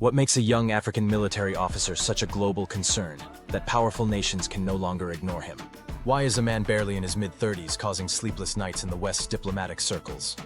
What makes a young African military officer such a global concern that powerful nations can no longer ignore him? Why is a man barely in his mid-30s causing sleepless nights in the West's diplomatic circles?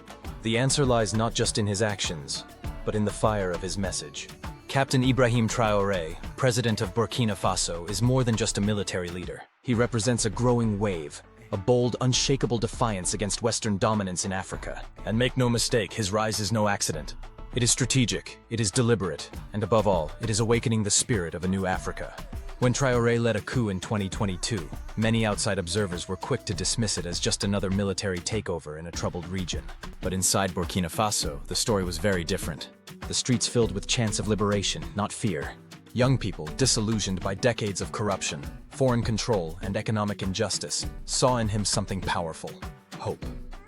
The answer lies not just in his actions, but in the fire of his message. Captain Ibrahim Traoré, president of Burkina Faso, is more than just a military leader. He represents a growing wave, a bold, unshakable defiance against Western dominance in Africa. And make no mistake, his rise is no accident. It is strategic, it is deliberate, and above all, it is awakening the spirit of a new Africa. When Traoré led a coup in 2022, many outside observers were quick to dismiss it as just another military takeover in a troubled region. But inside Burkina Faso, the story was very different. The streets filled with chants of liberation, not fear. Young people, disillusioned by decades of corruption, foreign control, and economic injustice, saw in him something powerful: hope.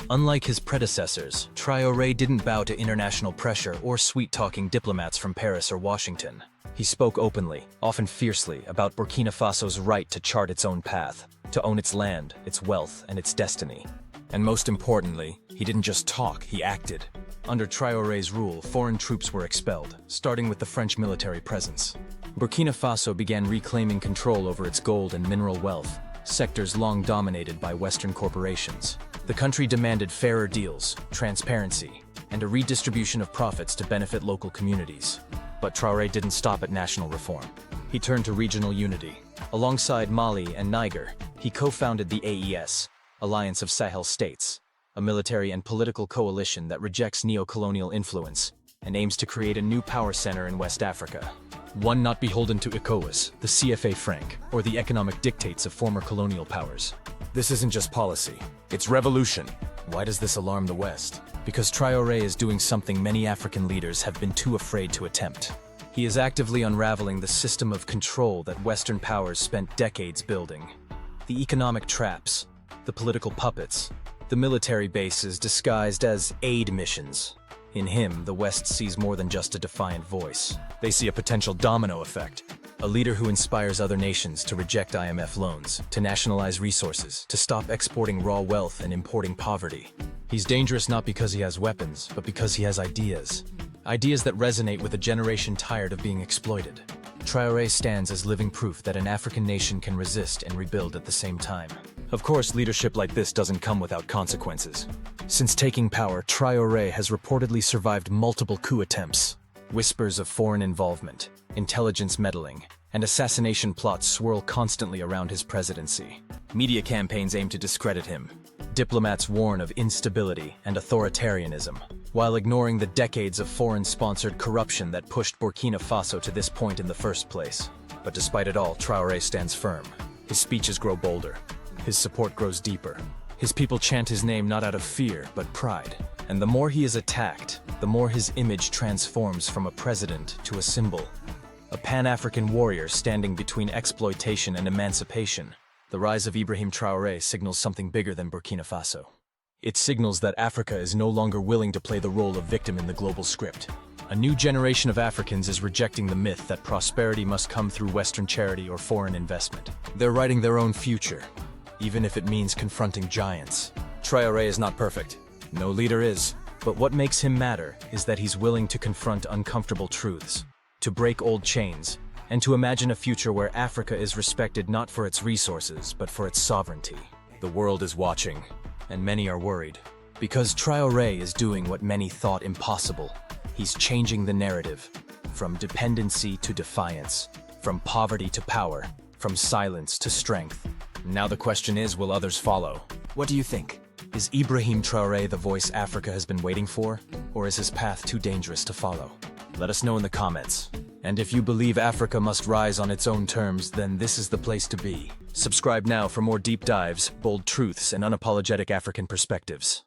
Unlike his predecessors, Traoré didn't bow to international pressure or sweet-talking diplomats from Paris or Washington. He spoke openly, often fiercely, about Burkina Faso's right to chart its own path, to own its land, its wealth, and its destiny. And most importantly, he didn't just talk, he acted. Under Traoré's rule, foreign troops were expelled, starting with the French military presence. Burkina Faso began reclaiming control over its gold and mineral wealth, sectors long dominated by Western corporations. The country demanded fairer deals, transparency, and a redistribution of profits to benefit local communities. But Traoré didn't stop at national reform. He turned to regional unity. Alongside Mali and Niger, he co-founded the AES, Alliance of Sahel States, a military and political coalition that rejects neocolonial influence and aims to create a new power center in West Africa. One not beholden to ECOWAS, the CFA franc, or the economic dictates of former colonial powers. This isn't just policy, it's revolution. Why does this alarm the West? Because Traoré is doing something many African leaders have been too afraid to attempt. He is actively unraveling the system of control that Western powers spent decades building. The economic traps, the political puppets, the military bases disguised as aid missions. In him, the West sees more than just a defiant voice. They see a potential domino effect. A leader who inspires other nations to reject IMF loans, to nationalize resources, to stop exporting raw wealth and importing poverty. He's dangerous not because he has weapons, but because he has ideas. Ideas that resonate with a generation tired of being exploited. Traoré stands as living proof that an African nation can resist and rebuild at the same time. Of course, leadership like this doesn't come without consequences. Since taking power, Traoré has reportedly survived multiple coup attempts. Whispers of foreign involvement, intelligence meddling, and assassination plots swirl constantly around his presidency. Media campaigns aim to discredit him. Diplomats warn of instability and authoritarianism, while ignoring the decades of foreign-sponsored corruption that pushed Burkina Faso to this point in the first place. But despite it all, Traoré stands firm. His speeches grow bolder. His support grows deeper. His people chant his name not out of fear, but pride. And the more he is attacked, the more his image transforms from a president to a symbol. A Pan-African warrior standing between exploitation and emancipation. The rise of Ibrahim Traoré signals something bigger than Burkina Faso. It signals that Africa is no longer willing to play the role of victim in the global script. A new generation of Africans is rejecting the myth that prosperity must come through Western charity or foreign investment. They're writing their own future, even if it means confronting giants. Traoré is not perfect. No leader is. But what makes him matter is that he's willing to confront uncomfortable truths, to break old chains, and to imagine a future where Africa is respected not for its resources, but for its sovereignty. The world is watching, and many are worried. Because Traoré is doing what many thought impossible. He's changing the narrative, from dependency to defiance, from poverty to power, from silence to strength. Now the question is, will others follow? What do you think? Is Ibrahim Traoré the voice Africa has been waiting for, or is his path too dangerous to follow? Let us know in the comments. And if you believe Africa must rise on its own terms, then this is the place to be. Subscribe now for more deep dives, bold truths, and unapologetic African perspectives.